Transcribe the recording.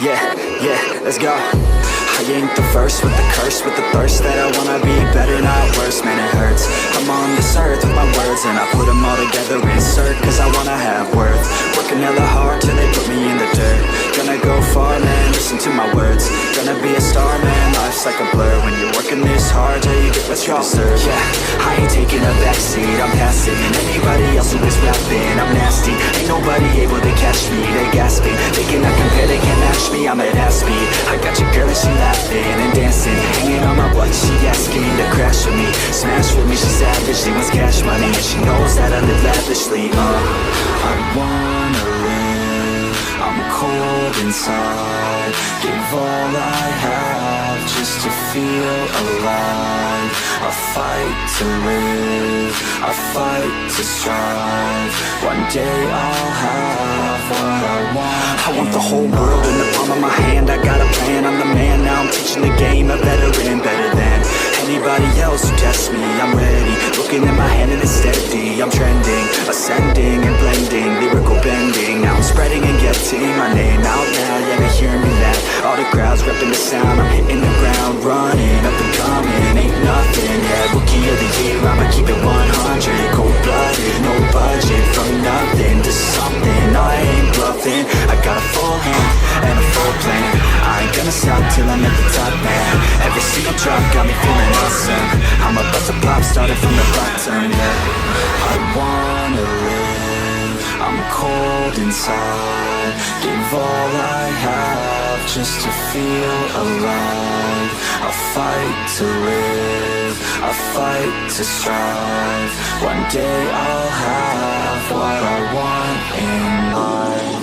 Yeah, let's go. I ain't the first with the curse, with the thirst that I wanna be better, not worse, man it hurts. I'm on this earth with my words and I put them all together, insert, cause I wanna have worth. Working hella hard till they put me in the dirt. Gonna go far, man, listen to my words. Gonna be a star, man, life's like a blur. When you're working this hard till you get what you deserve. Yeah, I ain't taking a backseat, I'm passing. And anybody else who is rapping, I'm nasty. Ain't nobody able to catch me, they gasping. They cannot compare, they can't match me, I'm at half speed. I got your girl and she laughing and dancing, hanging on my butt, she asking to crash with me. Smash with me, she savage, she wants cash money, and she knows that I live lavishly. I wanna live, I'm cold inside. Give all I have just to feel alive. I fight to live, I fight to strive. One day I'll have what I want. I want the whole world in the palm of my hand. I got a plan, I'm the man. Now I'm teaching the game, a veteran, better than anybody else who tests me. I'm ready, looking at my hand and it's steady. I'm trending, ascending and blending, lyrical bending. Now I'm spreading and getting my name out now. Yeah, they hear me now. All the crowds repping the sound. I'm hitting the ground, running, up and coming. Ain't nothing, yeah, rookie of the year. I'ma keep it 100, cold-blooded, no budget. From nothing to something, I ain't bluffing. I got a full hand and a full plan. I ain't gonna stop till I'm at the top, man. Every single drop got me feeling awesome. I'm about to pop, started from the bottom, yeah. I wanna live, I'm cold inside. Give all I have just to feel alive. I fight to live, I fight to strive. One day I'll have what I want in life.